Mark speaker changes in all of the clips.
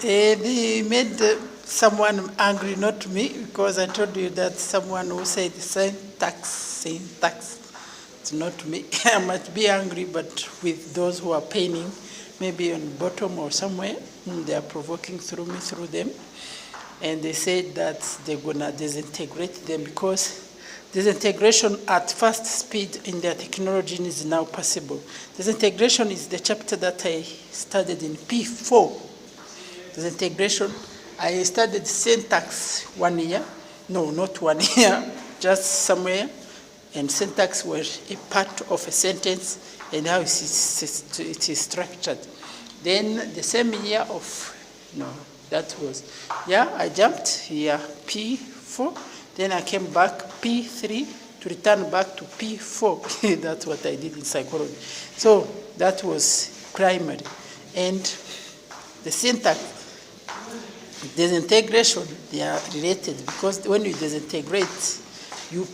Speaker 1: They made someone angry, not me, because I told you that someone who said syntax, it's not me. I might be angry, but with those who are painting, maybe on bottom or somewhere, they are provoking through me, through them. And they said that they're gonna disintegrate them because disintegration at fast speed in their technology is now possible. Disintegration is the chapter that I studied in P4. Disintegration, I studied syntax 1 year. No, not 1 year, just somewhere. And syntax was a part of a sentence and how it is structured. Then the same year of, that was, I jumped here, P4. Then I came back P3 to return back to P4. That's what I did in psychology. So that was primary. And the syntax, disintegration, they are related because when you disintegrate, you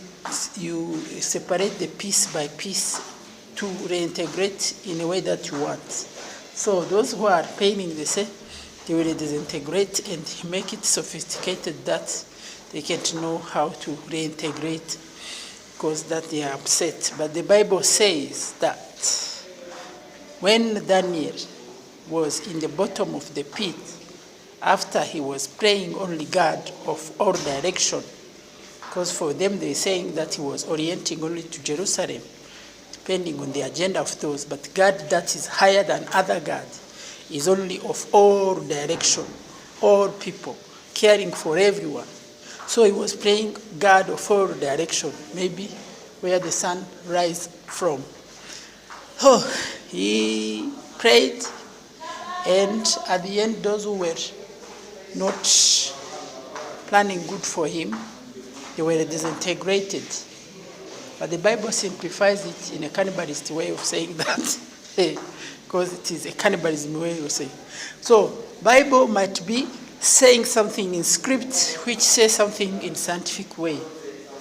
Speaker 1: separate the piece by piece to reintegrate in a way that you want. So those who are painting, they say, they will disintegrate and make it sophisticated that they can't know how to reintegrate because that they are upset. But the Bible says that when Daniel was in the bottom of the pit, after he was praying only God of all direction, because for them they're saying that he was orienting only to Jerusalem, depending on the agenda of those. But God that is higher than other God is only of all direction, all people, caring for everyone. So he was praying God of all direction, maybe where the sun rises from. Oh, he prayed, and at the end, those who were not planning good for him, they were disintegrated. But the Bible simplifies it in a cannibalist way of saying that, because it is a cannibalism way of saying. So, Bible might be saying something in script which says something in scientific way,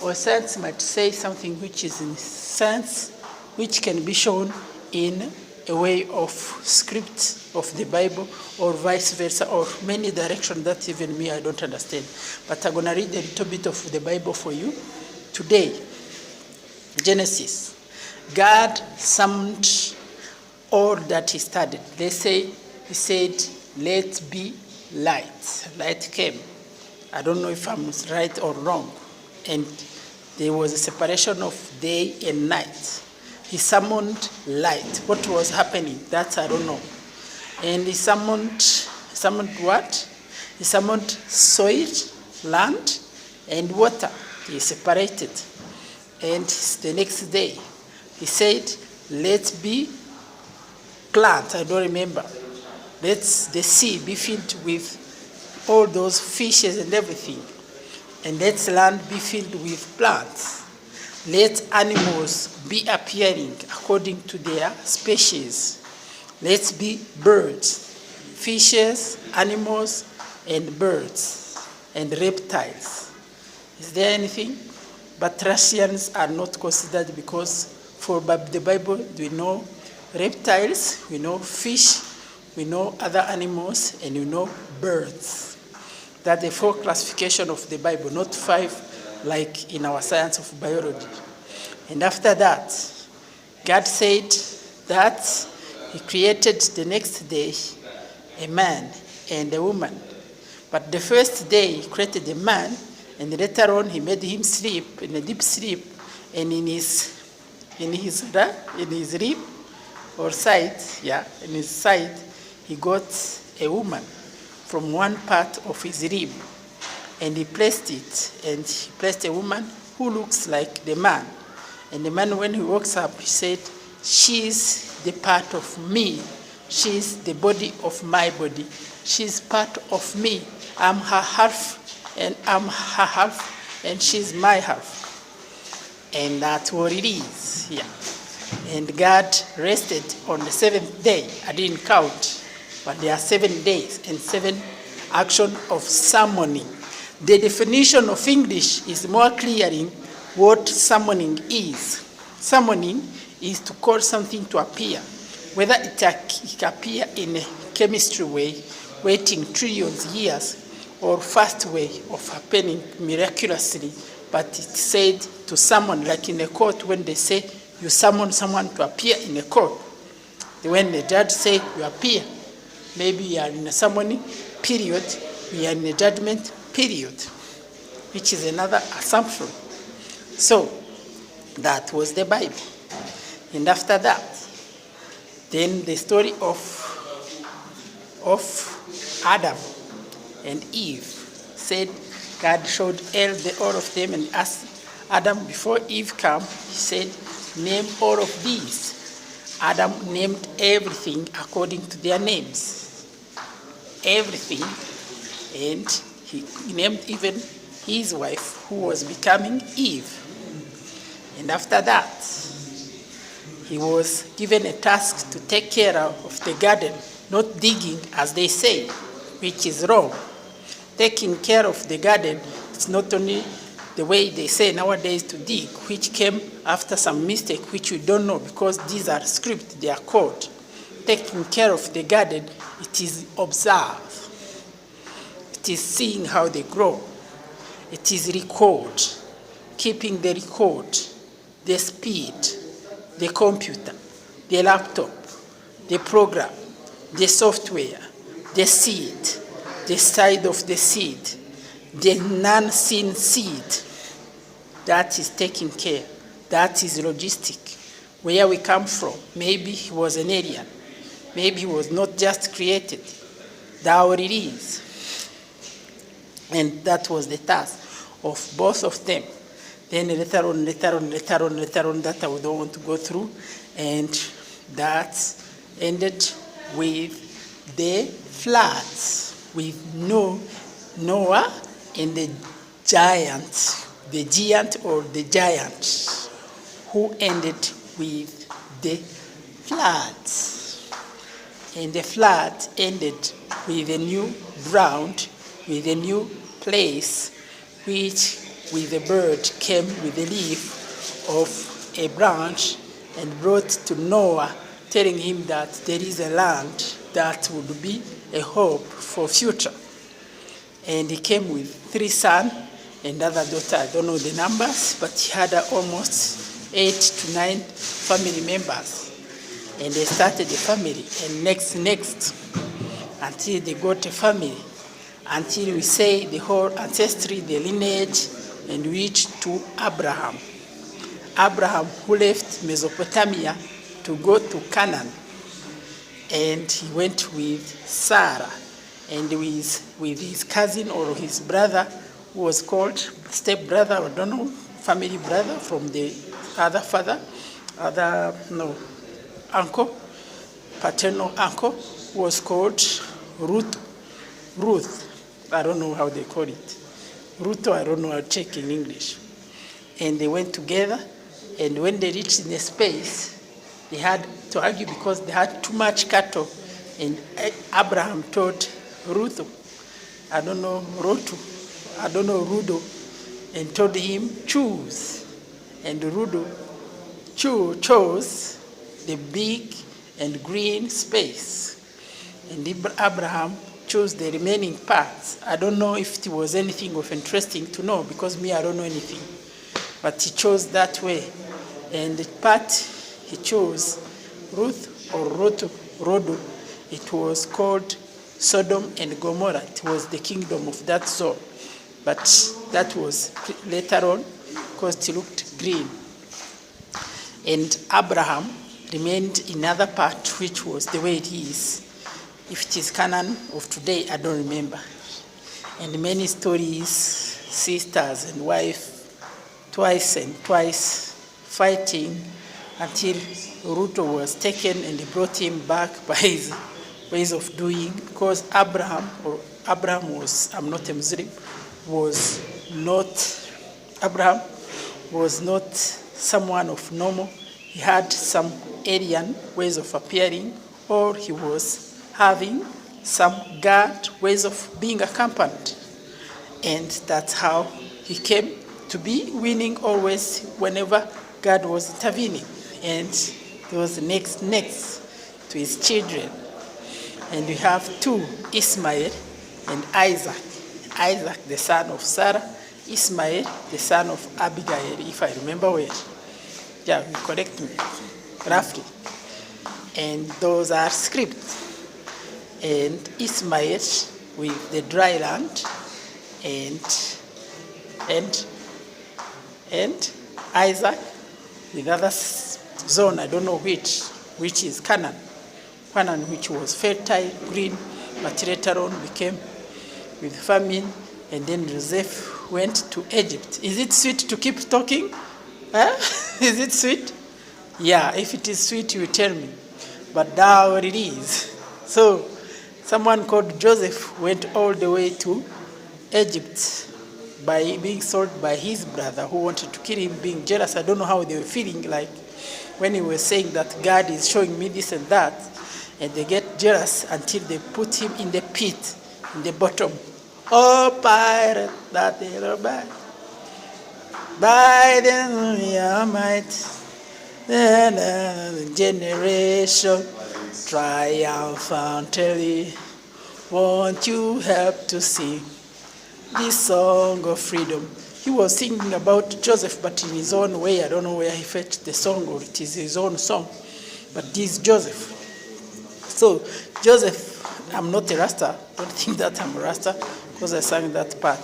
Speaker 1: or science might say something which is in science which can be shown in a way of script of the Bible, or vice versa, or many directions that even me I don't understand. But I'm going to read a little bit of the Bible for you today. Genesis. God summoned all that he started. They say, he said, let be light. Light came. I don't know if I'm right or wrong. And there was a separation of day and night. He summoned light. What was happening? That I don't know. And he summoned what? He summoned soil, land, and water. He separated. And the next day, he said, let be plant. I don't remember. Let the sea be filled with all those fishes and everything. And let land be filled with plants. Let animals be appearing according to their species. Let be birds, fishes, animals, and birds, and reptiles. Is there anything? But Russians are not considered because for the Bible we know reptiles, we know fish, we know other animals, and we know birds. That's the 4 classification of the Bible, not 5 like in our science of biology. And after that, God said that he created the next day a man and a woman. But the first day he created a man, and later on he made him sleep in a deep sleep, and in his rib or side, in his side, he got a woman from one part of his rib, and he placed it, and he placed a woman who looks like the man. And the man, when he wakes up, he said, she's the part of me. She's the body of my body. She's part of me. I'm her half, and I'm her half, and she's my half. And that's what it is, And God rested on the 7th day. I didn't count, but there are 7 days and 7 actions of summoning. The definition of English is more clearing what summoning is. Summoning is to cause something to appear, whether it appear in a chemistry way waiting trillions years or fast way of happening miraculously, but it said to someone, like in a court when they say you summon someone to appear in a court. When the judge say you appear, maybe you are in a summoning period, we are in a judgment period, which is another assumption. So that was the Bible. And after that, then the story of Adam and Eve said God showed all of them and asked Adam, before Eve came, he said, name all of these. Adam named everything according to their names. Everything. And he named even his wife, who was becoming Eve. And after that, he was given a task to take care of the garden, not digging, as they say, which is wrong. Taking care of the garden is not only the way they say nowadays to dig, which came after some mistake, which we don't know, because these are scripts, they are code. Taking care of the garden, it is observe. It is seeing how they grow. It is record, keeping the record, the speed, the computer, the laptop, the program, the software, the seed, the side of the seed, the non-seen seed. That is taking care. That is logistic. Where we come from, maybe he was an alien. Maybe he was not just created. That's what it is. And that was the task of both of them. Then later on, that I don't want to go through. And that ended with the floods, with Noah and the giant who ended with the floods. And the flood ended with a new ground, with a new place, which with a bird came with a leaf of a branch and brought to Noah, telling him that there is a land that would be a hope for future. And he came with 3 sons and other daughter. I don't know the numbers, but he had almost 8 to 9 family members. And they started a family, and next, until they got a family, until we say the whole ancestry, the lineage, and reached to Abraham. Abraham, who left Mesopotamia to go to Canaan, and he went with Sarah, and with his cousin or his brother, who was called step-brother, I don't know, family brother from the other father, uncle, paternal uncle, who was called Ruth. I don't know how they call it. Ruth, I don't know, I'll check in English. And they went together, and when they reached in a space, they had to argue because they had too much cattle. And Abraham told Ruth, Rudo, and told him, choose. And Rudo chose the big and green space. And Abraham chose the remaining parts. I don't know if it was anything of interesting to know, because I don't know anything. But he chose that way. And the part he chose, Ruth or Rodo, it was called Sodom and Gomorrah. It was the kingdom of that zone. But that was later on because it looked green. And Abraham remained in another part, which was the way it is. If it is Kannan of today, I don't remember. And many stories, sisters and wife, twice fighting until Ruto was taken and they brought him back by his ways of doing, because Abraham was, I'm not a Muslim, Abraham was not someone of normal. He had some alien ways of appearing, or he was having some God ways of being accompanied. And that's how he came to be winning always whenever God was intervening. And there was next to his children. And we have two, Ismael and Isaac. Isaac, the son of Sarah. Ismael, the son of Abigail, if I remember well. Yeah, you correct me, roughly. And those are scripts. And Ismael with the dry land, and Isaac with other zone, I don't know which is Kannan. Kannan, which was fertile, green, but later on became with famine, and then Joseph went to Egypt. Is it sweet to keep talking? Huh? Is it sweet? Yeah, if it is sweet, you tell me. But now it is. So, someone called Joseph went all the way to Egypt by being sold by his brother who wanted to kill him, being jealous. I don't know how they were feeling like when he was saying that God is showing me this and that, and they get jealous until they put him in the pit, in the bottom. Oh, pirate, that they are bad. By the might, the generation triumphantly. Won't you help to sing this song of freedom? He was singing about Joseph, but in his own way. I don't know where he fetched the song, or it is his own song. But this is Joseph. So, Joseph, I'm not a Rasta. Don't think that I'm a Rasta, because I sang that part.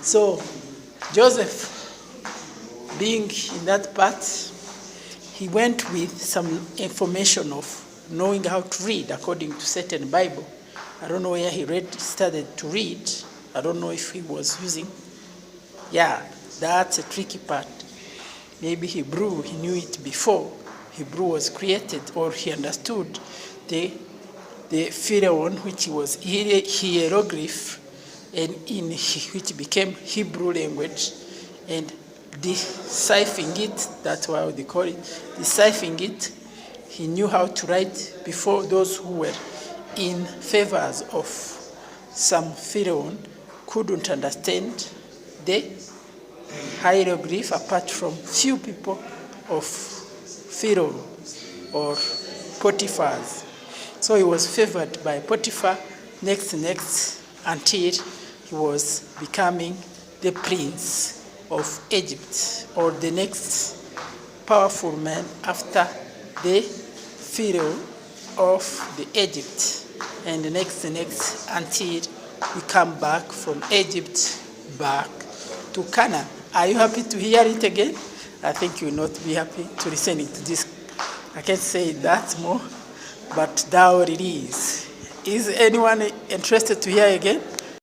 Speaker 1: So, Joseph, being in that part, he went with some information of knowing how to read according to certain Bible. I don't know where he started to read. I don't know if he was using. Yeah, that's a tricky part. Maybe Hebrew, he knew it before Hebrew was created, or he understood the Pharaoh, which was hieroglyph, and which became Hebrew language, and deciphering it, that's why they call it, deciphering it. He knew how to write before those who were in favors of some Pharaoh couldn't understand the hieroglyph apart from few people of Pharaoh or Potiphar's. So he was favored by Potiphar next until he was becoming the prince of Egypt, or the next powerful man after the Pharaoh of the Egypt, and the next until we come back from Egypt back to Canaan. Are you happy to hear it again? I think you will not be happy to listening to this. I can't say that more, but that what it is. Is anyone interested to hear again?